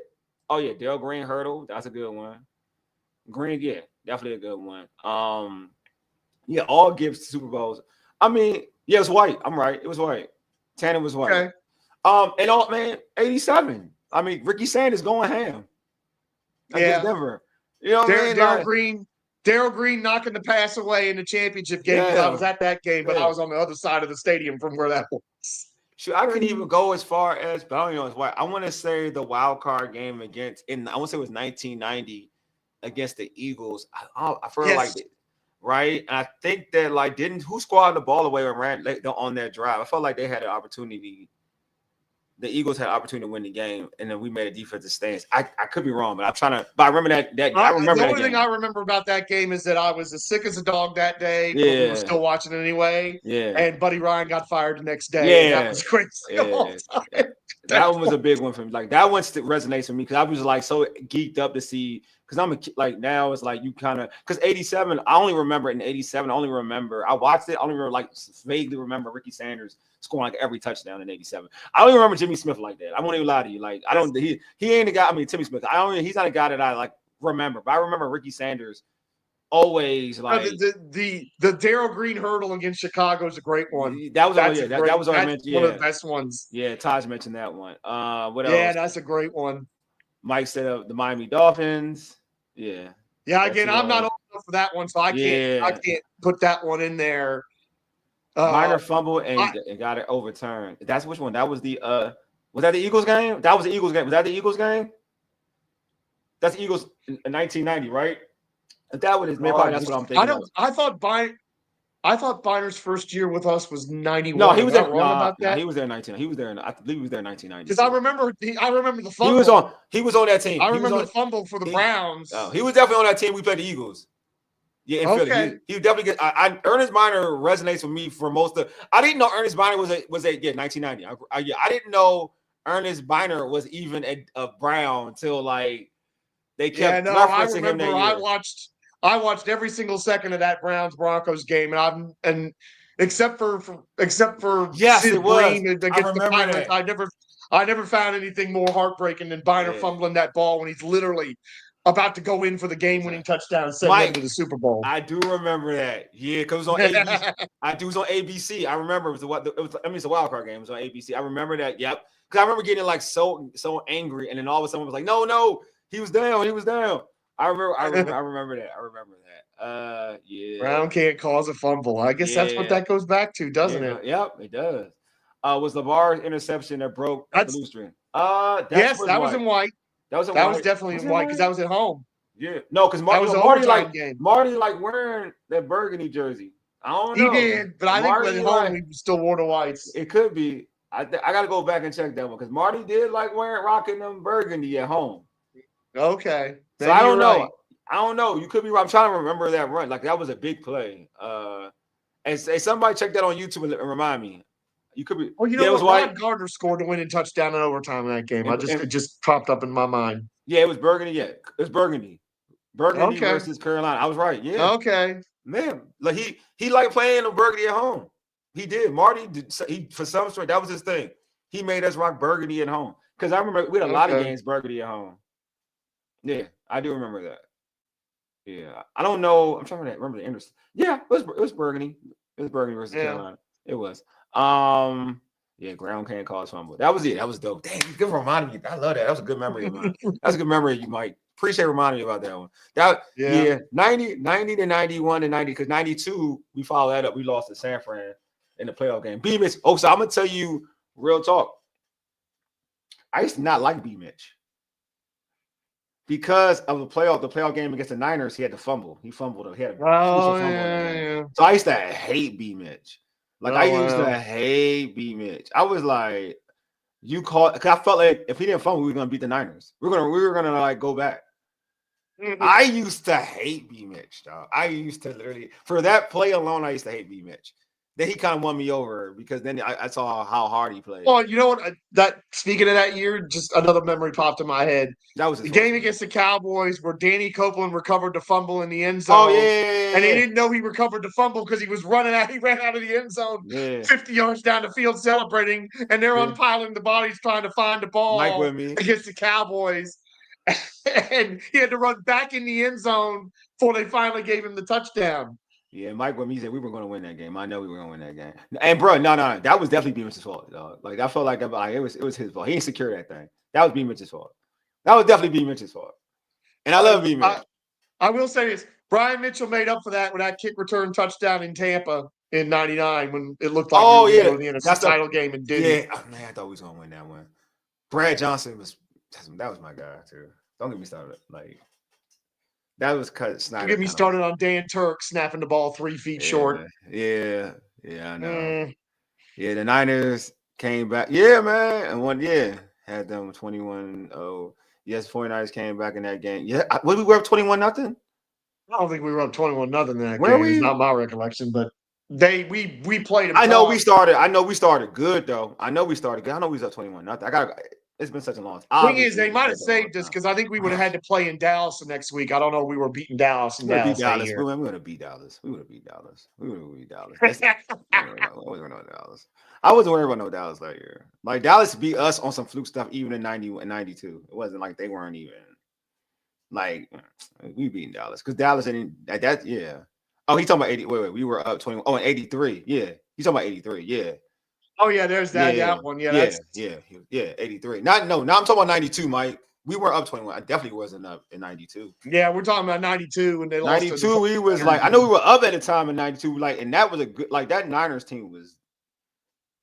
Oh yeah, Dale Green hurdle. That's a good one. Green, yeah, definitely a good one. Yeah, all gifts Super Bowls. I mean, yeah, it was white. I'm right. It was white. Tanner was white. Okay. And all man, 87. I mean, Ricky Sanders going ham against Denver. You know what I mean? Darryl Green knocking the pass away in the championship game because I was at that game, but I was on the other side of the stadium from where that was. Shoot, I could even go as far as, but I don't know as white. I want to say the wild card game against, I want to say it was 1990 against the Eagles. I feel like it, right? And I think that who squatted the ball away and ran on that drive? I felt like they had an opportunity. The Eagles had an opportunity to win the game, and then we made a defensive stance. I could be wrong, but I'm trying to. But I remember that. I remember the only thing I remember about that game is that I was as sick as a dog that day, but we were still watching it anyway. Yeah. And Buddy Ryan got fired the next day. Yeah. And that was crazy. Yeah. That one was a big one for me. Like that one resonates with me because I was like so geeked up to see. Because I'm like now it's like you kind of because 87. I only remember in 87. I watched it. I only remember like vaguely remember Ricky Sanders scoring like every touchdown in 87. I don't even remember Jimmy Smith like that. I won't even lie to you. Like I don't. He ain't the guy. I mean Timmy Smith. He's not a guy that I like remember. But I remember Ricky Sanders always like the Darryl Green hurdle against Chicago is a great one. That was that was one of the best ones. Yeah, Taj mentioned that one. What else? Yeah, that's a great one. Mike said the Miami Dolphins. Yeah. Yeah, again, I'm not old enough for that one, so I can't put that one in there. Minor fumble and got it overturned. That's which one? That was the was that the Eagles game? That was the Eagles game. Was that the Eagles game? That's the Eagles in 1990, right? If that was probably that's what I'm thinking. I thought Biner's first year with us was 91. No, he was there. About that? He was there in 19. He was there. I believe he was there in 1990. Because I remember the fumble. He was on that team. I remember the fumble for the Browns. He was definitely on that team. We played the Eagles. Yeah, in Philly. He definitely get. Ernest Biner resonates with me for most of. I didn't know Ernest Biner was 1990. I didn't know Ernest Biner was even a Brown until like they kept referencing him that year. I watched every single second of that Browns Broncos game, and except for Sid Green against the Pirates, I never found anything more heartbreaking than Biner fumbling that ball when he's literally about to go in for the game-winning touchdown and send them to the Super Bowl. I do remember that. Yeah, because it was on ABC. It was on ABC. I remember it's a wild card game. It was on ABC. I remember that. Yep. Because I remember getting like so angry, and then all of a sudden it was like, no, he was down. I remember that. Yeah. Brown can't cause a fumble. I guess that's what that goes back to, doesn't it? Yep, it does. Was LeVar's interception that broke the blue string? Yes, that was in white. That was definitely in white because that was at home. Yeah. No, because Marty like wearing that burgundy jersey. I don't know. He did, but I think at home he still wore the whites. It could be. I got to go back and check that one because Marty did like rocking them burgundy at home. Okay. So I don't know. Right. I don't know. You could be right. I'm trying to remember that run. Like that was a big play. And somebody check that on YouTube and remind me. You could be. Well, it was Rod Gardner scored the winning touchdown in overtime in that game. It just popped up in my mind. Yeah, it was Burgundy. Yeah, it was Burgundy. Burgundy versus Carolina. I was right. Yeah. Okay. Man, like he liked playing the Burgundy at home. He did. Marty did. For some reason that was his thing. He made us rock Burgundy at home because I remember we had a lot of games Burgundy at home. Yeah, I do remember that. Yeah, I don't know. I'm trying to remember the interest. Yeah, it was Burgundy. It was Burgundy versus Carolina. It was. Yeah, ground can't cause fumble. That was it. That was dope. Dang, you can remind me. I love that. That was a good memory of mine. That's a good memory of you, Mike. Appreciate reminding me about that one. 90 to 91 to 90, because 92, we followed that up. We lost to San Fran in the playoff game. B Mitch. Oh, so I'm gonna tell you real talk. I used to not like B Mitch. Because of the playoff game against the Niners, he had to fumble. He fumbled. He had a fumble. Yeah. So I used to hate B Mitch. Like I used to hate B Mitch. I was like, because I felt like if he didn't fumble, we were gonna beat the Niners. We were gonna like go back. Mm-hmm. I used to hate B Mitch, dog. I used to literally for that play alone, I used to hate B Mitch. Then he kind of won me over because then I saw how hard he played. Well, you know what? Speaking of that year, just another memory popped in my head. That was the game against the Cowboys where Danny Copeland recovered the fumble in the end zone. Oh, yeah. And he didn't know he recovered the fumble because he was running out. He ran out of the end zone 50 yards down the field celebrating, and they're unpiling the bodies trying to find the ball against the Cowboys. And he had to run back in the end zone before they finally gave him the touchdown. Yeah, Mike when he said we were going to win that game. I know we were going to win that game. And bro, no, that was definitely B Mitch's fault, dog. Like I felt like it was his fault. He ain't secure that thing. That was B Mitch's fault. That was definitely B Mitch's fault. And I love B Mitch. I will say this: Brian Mitchell made up for that with that kick return touchdown in Tampa in '99 when it looked like we were going to the NFC title game and didn't. Yeah, man, I thought we was going to win that one. Brad Johnson was my guy too. Don't get me started. Like that was cut. Don't get me started on Dan Turk snapping the ball 3 feet short. Yeah, I know. Yeah, the Niners came back. Yeah, man, and had them 21-0. Yes, 49ers came back in that game. Yeah, we were up 21-0. I don't think we were up 21-0 in that game. It's not my recollection, but we played them. I know we started good though. I know we was up 21-0. It's been such a long time. Thing is, they might have saved us because I think we would have had to play in Dallas the next week. I don't know. We were beating Dallas in Dallas. We would have beat Dallas. We would have beat Dallas. I wasn't worried about no Dallas that year. Like Dallas beat us on some fluke stuff even in 90 and 92. It wasn't like they weren't even like we beating Dallas because Dallas didn't at that. Yeah. Oh, he's talking about 80. Wait. We were up 20. Oh, and 83. Yeah. He's talking about 83. Yeah. Oh yeah, there's that one. Yeah, 83. I'm talking about 92, Mike. We were up 21. I definitely wasn't up in 92. Yeah, we're talking about 92 when they lost. 92, we was like, I know we were up at the time in 92, like, and that was a good, like that Niners team was.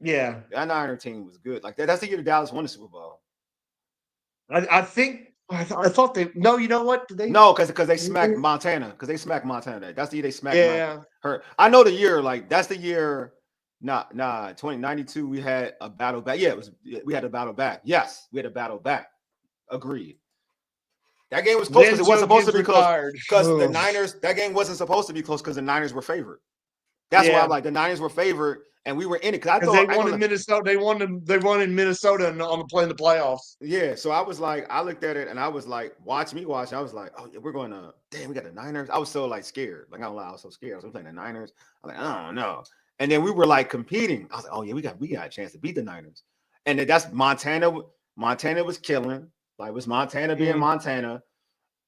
Yeah, that Niners team was good. Like that's the year Dallas won the Super Bowl. I thought they. No, you know what? Because they smacked Montana. That's the year they smacked. Her. I know the year. Like that's the year. 2092, we had a battle back. Yeah, we had a battle back. Yes, we had a battle back. Agreed. That game was close because it wasn't supposed to be close. Because the Niners, that game wasn't supposed to be close because the Niners were favored. That's why I'm like the Niners were favored and we were in it. Because they won in Minnesota. They won in Minnesota and on the playoffs. Yeah. So I was like, I looked at it and I was like, watch. I was like, oh yeah, we're going to we got the Niners. I was so like scared. Like I don't lie, I was so scared. I was playing the Niners. I'm like, I don't know. And then we were like competing. I was like, oh yeah, we got a chance to beat the Niners. And then that's Montana. Montana was killing. Like it was Montana being Montana.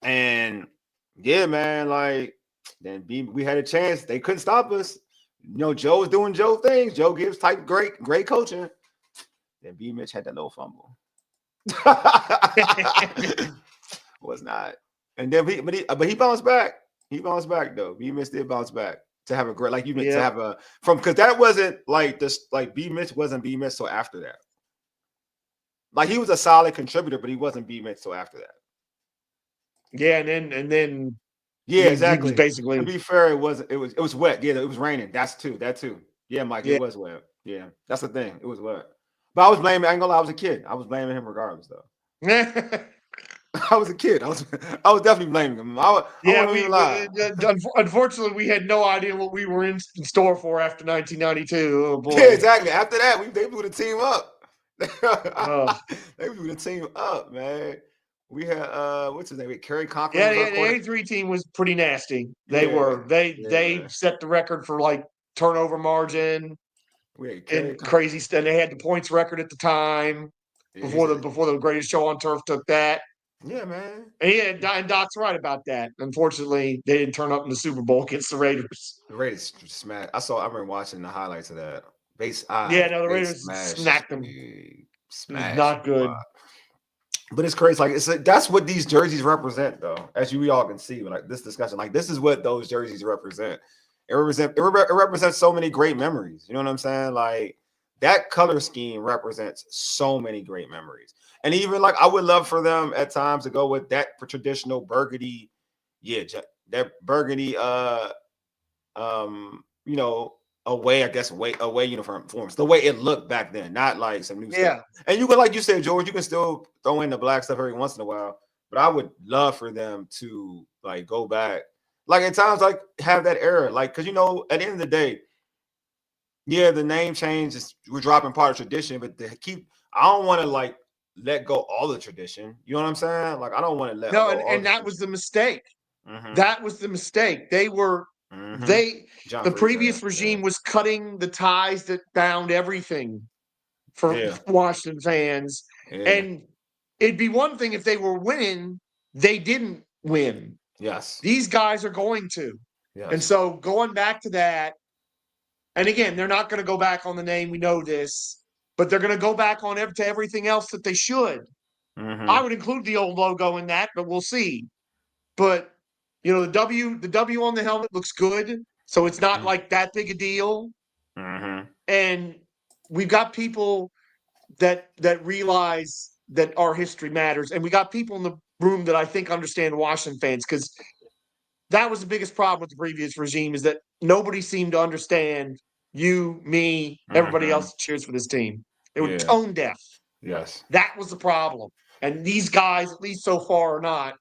And yeah, man, like then we had a chance. They couldn't stop us. You know, Joe was doing Joe things. Joe Gibbs type great coaching. Then B Mitch had that little fumble. Was not. And then but he bounced back. He bounced back though. B Mitch did bounce back. To have a great, like you meant to have a because that wasn't like this, like B Mitch wasn't B Mitch so after that. Like he was a solid contributor, but he wasn't B Mitch so after that. Yeah, and then exactly. Basically, to be fair, it was wet. Yeah, it was raining. That too. Yeah, Mike, it was wet. Yeah, that's the thing. It was wet. But I was blaming. I ain't gonna lie, I was a kid. I was blaming him regardless, though. I was a kid. I was definitely blaming him. Unfortunately, we had no idea what we were in store for after 1992. Oh boy! Yeah, exactly. After that, they blew the team up. They blew the team up, man. We had what's his name? Kerry Conklin. Yeah, the 83 team was pretty nasty. They set the record for like turnover margin and crazy stuff. They had the points record at the time before the greatest show on turf took that. Yeah, man. And Doc's right about that. Unfortunately, they didn't turn up in the Super Bowl against the Raiders. The Raiders smacked. I remember watching the highlights of that. The Raiders smacked them. Smashed. Not good. But it's crazy. Like that's what these jerseys represent, though. As we all can see, like this discussion, like this is what those jerseys represent. It represents so many great memories. You know what I'm saying? Like that color scheme represents so many great memories. And even like I would love for them at times to go with that for traditional burgundy, that burgundy away uniform forms, the way it looked back then, not like some new stuff. And you can, like you said, George, you can still throw in the black stuff every once in a while, but I would love for them to like go back, like at times, like have that era, like because at the end of the day, the name change we're dropping part of tradition, but I don't want to like let go all the tradition. You know what I'm saying? Like I don't want to let go. And that was the mistake. Mm-hmm. That was the mistake. They were the previous regime was cutting the ties that bound everything for Washington fans. Yeah. And it'd be one thing if they were winning, they didn't win. Yes. These guys are going to. Yes. And so going back to that, and again, they're not going to go back on the name. We know this, but they're going to go back on to everything else that they should. Mm-hmm. I would include the old logo in that, but we'll see. But the W on the helmet looks good, so it's not like that big a deal. Mm-hmm. And we've got people that realize that our history matters, and we got people in the room that I think understand Washington fans, because that was the biggest problem with the previous regime, is that nobody seemed to understand you, me, everybody else that cheers for this team. They were tone deaf. Yes. That was the problem. And these guys, at least so far, are not.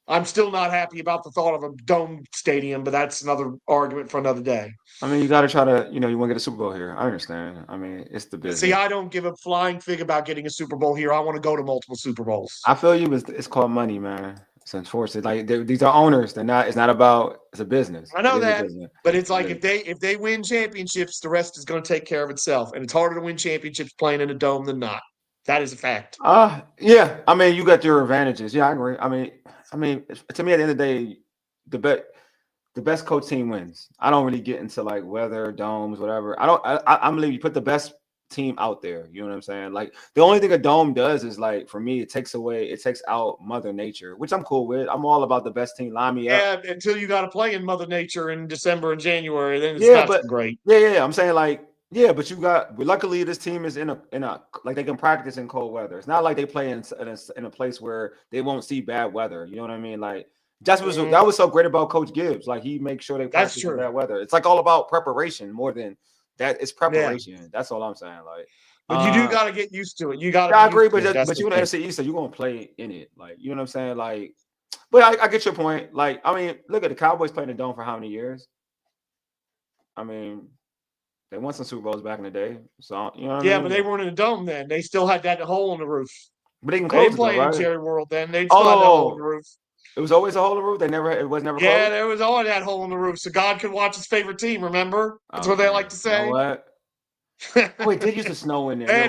I'm still not happy about the thought of a dome stadium, but that's another argument for another day. I mean, you got to try to, you want to get a Super Bowl here. I understand. I mean, it's the business. See, I don't give a flying fig about getting a Super Bowl here. I want to go to multiple Super Bowls. I feel you. It's called money, man. It's unfortunate. Like these are owners. They're not. It's not about. It's a business. I know that, but it's like if they win championships, the rest is going to take care of itself, and it's harder to win championships playing in a dome than not. That is a fact. Yeah. I mean, you got your advantages. Yeah, I agree. I mean, to me, at the end of the day, the best coach team wins. I don't really get into like weather, domes, whatever. I believe you put the best team out there. You know what I'm saying? Like the only thing a dome does is like for me, it takes out Mother Nature, which I'm cool with. I'm all about the best team. Line me up. Yeah, until you got to play in Mother Nature in December and January, then it's not so great. Yeah. I'm saying like. Yeah, but luckily this team is in a like they can practice in cold weather. It's not like they play in a place where they won't see bad weather. You know what I mean? Like that was so great about Coach Gibbs. Like he makes sure they practice in bad weather. It's like all about preparation more than that. It's preparation. Yeah. That's all I'm saying. Like, but you do got to get used to it. You got to. I agree, but you in the NFC East, so you're gonna play in it. Like, you know what I'm saying? Like, but I get your point. Like, I mean, look at the Cowboys playing the dome for how many years? I mean. They won some Super Bowls back in the day, so you know. What I mean? But they weren't in a dome then. They still had that hole in the roof. But they can close it, right? In Jerry World then. They still had that hole in the roof. It was always a hole in the roof. It was never closed. Yeah, there was always that hole in the roof, so God could watch his favorite team. Remember? That's what they like to say. You know what? Wait, they used to snow in there.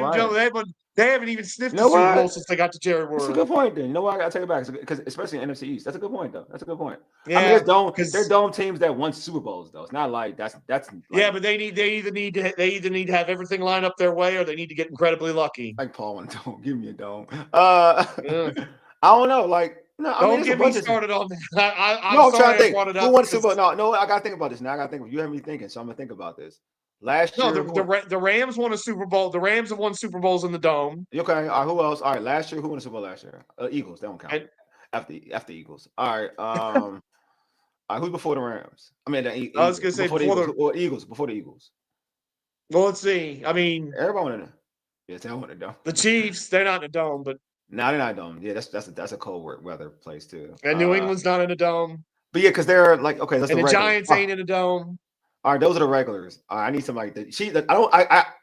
They haven't even sniffed the Super Bowl since they got to Jerry World. That's a good point, then. You know what? I gotta take it back because especially in NFC East, that's a good point, though. That's a good point. Yeah, I mean, there's dome teams that won Super Bowls, though. It's not like that's. Like, yeah, but they either need to have everything line up their way, or they need to get incredibly lucky. Like Paul and Dome, give me a dome. I don't know, like. No, don't get me started on that. I'm trying to think. Who won Super Bowl? No, I gotta think about this now. You have me thinking, so I'm gonna think about this. Last year, the Rams won a Super Bowl. The Rams have won Super Bowls in the dome. Okay, all right. Who else? All right, last year, who won the Super Bowl last year? Eagles. They don't count. After Eagles. All right. All right. Who's before the Rams? I mean, I was gonna say before the Eagles. Before the Eagles. Well, let's see. I mean, everybody wanted to. Yes, they want to dome. The Chiefs. They're not in a dome, but no, they're not dome. Yeah, that's a cold weather place too. And New England's not in a dome. But yeah, because they're like and the Giants ain't in a dome. All right, those are the regulars. I need somebody that I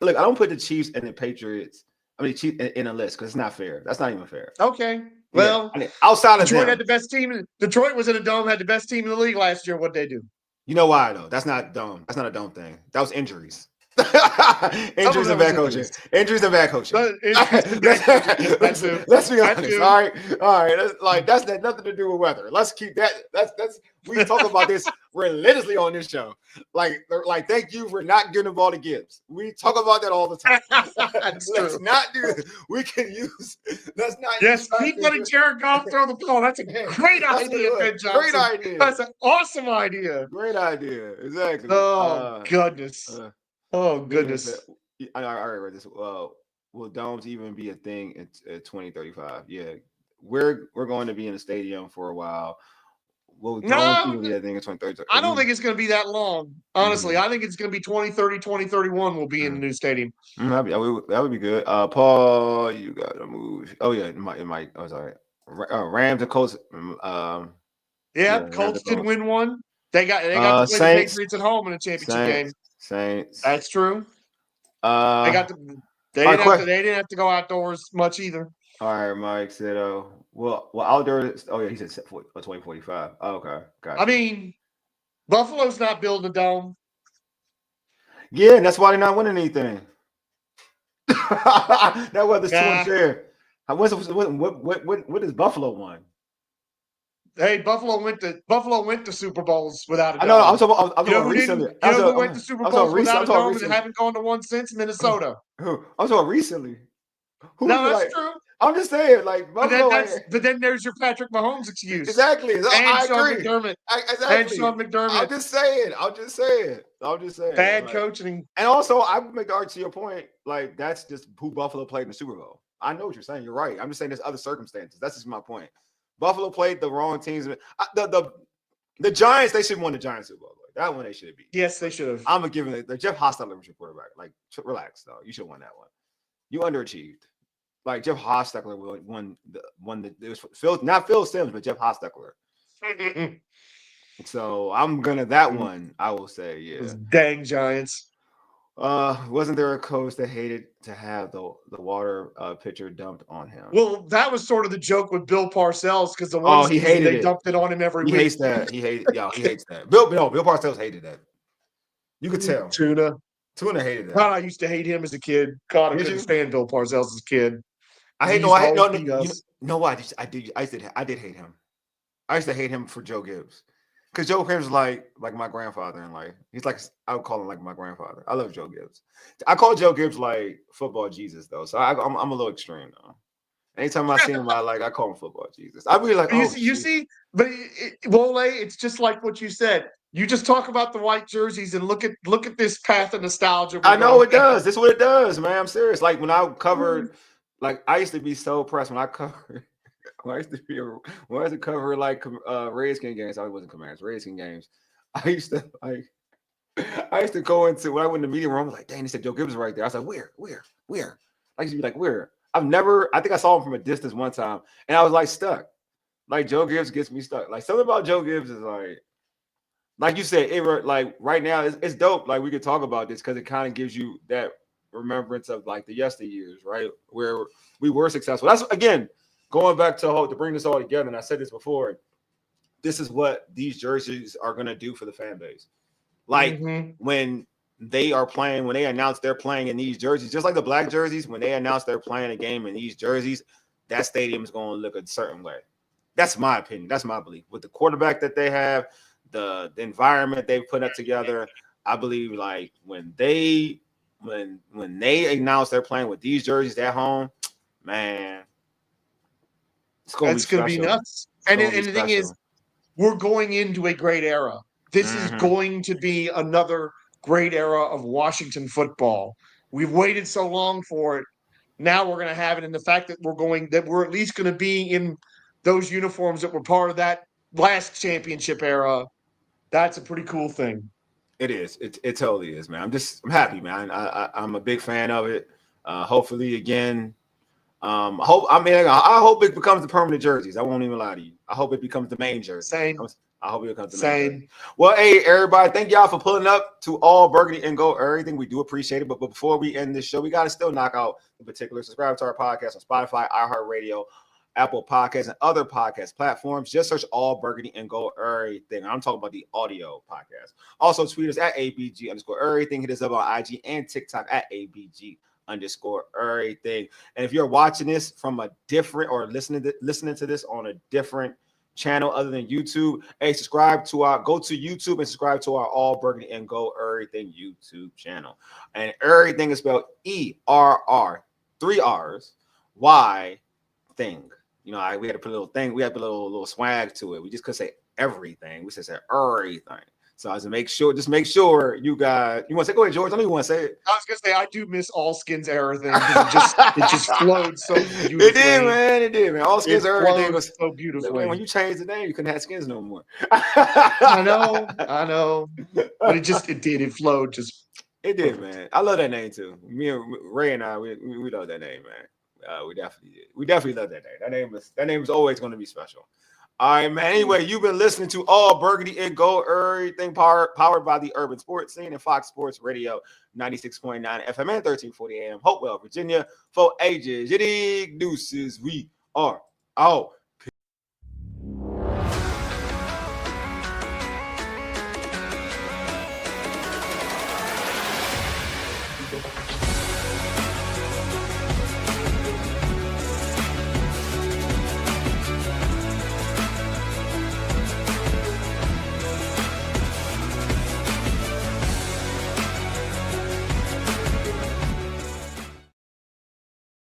don't put the Chiefs and the Patriots. I mean, Chiefs in a list because it's not fair. That's not even fair. Okay, well, outside of Detroit had the best team. Detroit was in a dome, had the best team in the league last year. What'd they do? You know why though? That's not dome. That's not a dome thing. That was injuries. Injuries and bad coaching. Injuries and bad coaching. Let's be honest. All right. That's nothing to do with weather. Let's keep that. That's we talk about this religiously on this show. Like thank you for not giving the ball to Gibbs. We talk about that all the time. Let's not do it. We can use. Let's not. Yes, keep letting Jared Goff throw the ball. That's a great idea, Ben Johnson. Great idea. That's an awesome idea. Great idea. Exactly. Oh goodness. Oh goodness! I already read this. Will domes even be a thing in 2035? Yeah, we're going to be in the stadium for a while. Will domes even be a thing in 2035? I don't think it's going to be that long. Honestly, I think it's going to be 2030, 2031. We'll be in the new stadium. That would be good. Paul, you got to move. Oh yeah, it might. Oh, sorry. Rams and Colts. Colts did win one. They got to play the Patriots at home in a championship game. Saints. That's true. They didn't have to go outdoors much either. All right, Mike said, well, outdoors. Oh yeah, he said 2045. Oh, okay, gotcha. I mean, Buffalo's not building a dome. Yeah, and that's why they're not winning anything. That weather's too unfair. What is Buffalo won? Hey, Buffalo went to Super Bowls without a dome. I know. I'm talking about recently. You know who went to Super Bowls without a dome and haven't gone to one since? Minnesota. Who? I'm talking recently. No, that's true. I'm just saying, like, Buffalo. But then there's your Patrick Mahomes excuse. Exactly. I agree. McDermott. Exactly. And Sean McDermott. I'm just saying. Bad like, coaching. And also, I would make the argument to your point, like, that's just who Buffalo played in the Super Bowl. I know what you're saying. You're right. I'm just saying there's other circumstances. That's just my point. Buffalo played the wrong teams. The Giants, they should have won the Giants Super Bowl. That one they should have beat. Yes, they should have. I'm going to give it. The Jeff Hostetler was your quarterback. Like, relax, though. You should have won that one. You underachieved. Like Jeff Hostetler won the it was Phil, not Phil Simms, but Jeff Hostetler. So I'm gonna that one. I will say, yeah. Those dang Giants. Wasn't there a coach that hated to have the water pitcher dumped on him? Well, that was sort of the joke with Bill Parcells because the one he hated they dumped it on him every week. He hates that. He hates that. Bill Parcells hated that. You could tell. Tuna hated that. God, I used to hate him as a kid. God, I couldn't stand Bill Parcells as a kid. I did hate him. I used to hate him for Joe Gibbs. Because Joe Gibbs is like my grandfather in life. He's like, I would call him like my grandfather. I love Joe Gibbs. I call Joe Gibbs like football Jesus though. So I'm a little extreme though. Anytime I see him, I call him football Jesus. I really like. You see, but Wole, it's just like what you said. You just talk about the white jerseys and look at this path of nostalgia. I know it does. This is what it does, man. I'm serious. Like when I covered. Like I used to be so impressed when I covered. When I used to cover like Redskins games. I wasn't Commanders. Redskins games. I used to go into when I went in the meeting room. I was like, dang, they said Joe Gibbs right there. I was like, where? I used to be like, where? I think I saw him from a distance one time, and I was like stuck. Like Joe Gibbs gets me stuck. Like something about Joe Gibbs is like you said, like right now it's dope. Like we could talk about this because it kind of gives you that remembrance of like the yesteryears, right? Where we were successful. That's again going back to bring this all together. And I said this before. This is what these jerseys are going to do for the fan base. Like when they are playing, when they announce they're playing in these jerseys, just like the black jerseys, when they announce they're playing a game in these jerseys, that stadium is going to look a certain way. That's my opinion. That's my belief. With the quarterback that they have, the environment they've put up together, I believe like when they announce they're playing with these jerseys at home, man, it's going to be nuts. And the thing is, we're going into a great era. This is going to be another great era of Washington football. We've waited so long for it. Now we're going to have it. And the fact that we're at least going to be in those uniforms that were part of that last championship era, that's a pretty cool thing. It is. It totally is, man. I'm happy, man. I'm a big fan of it. Hopefully, again, I hope it becomes the permanent jerseys. I won't even lie to you. I hope it becomes the main jersey. Same. I hope it becomes the main jersey. Well, hey, everybody, thank y'all for pulling up to All Burgundy and Gold Errrything. We do appreciate it. But before we end this show, we got to still knock out in particular. Subscribe to our podcast on Spotify, iHeartRadio, Apple Podcasts, and other podcast platforms. Just search All Burgundy and Gold Errrything. I'm talking about the audio podcast. Also, tweet us at ABG_Errrything. Hit us up on IG and TikTok at ABG_Errrything. And if you're watching this from a different or listening to this on a different channel other than YouTube, hey, go to YouTube and subscribe to our All Burgundy and Gold Errrything YouTube channel. And Errrything is spelled ERR, 3 R's, Y thing. You know, we had to put a little thing. We had to put a little swag to it. We just couldn't say everything. We said everything. So I was make sure you guys. You want to say? Go ahead, George. I know you want to say it. I was gonna say I do miss All Skins Errrything. It just flowed so beautifully. It did, man. All Skins Errrything was so beautifully. When you changed the name, you couldn't have skins no more. I know. But it flowed just. It did, man. I love that name too. Me and Ray and I, we love that name, man. We definitely did. We definitely love that name. That name is always going to be special. All right, man. Anyway, you've been listening to All Burgundy and Gold Errrything, powered by the Urban Sports Scene and Fox Sports Radio 96.9 FM and 1340 AM, Hopewell, Virginia. For ages, deuces, we are out.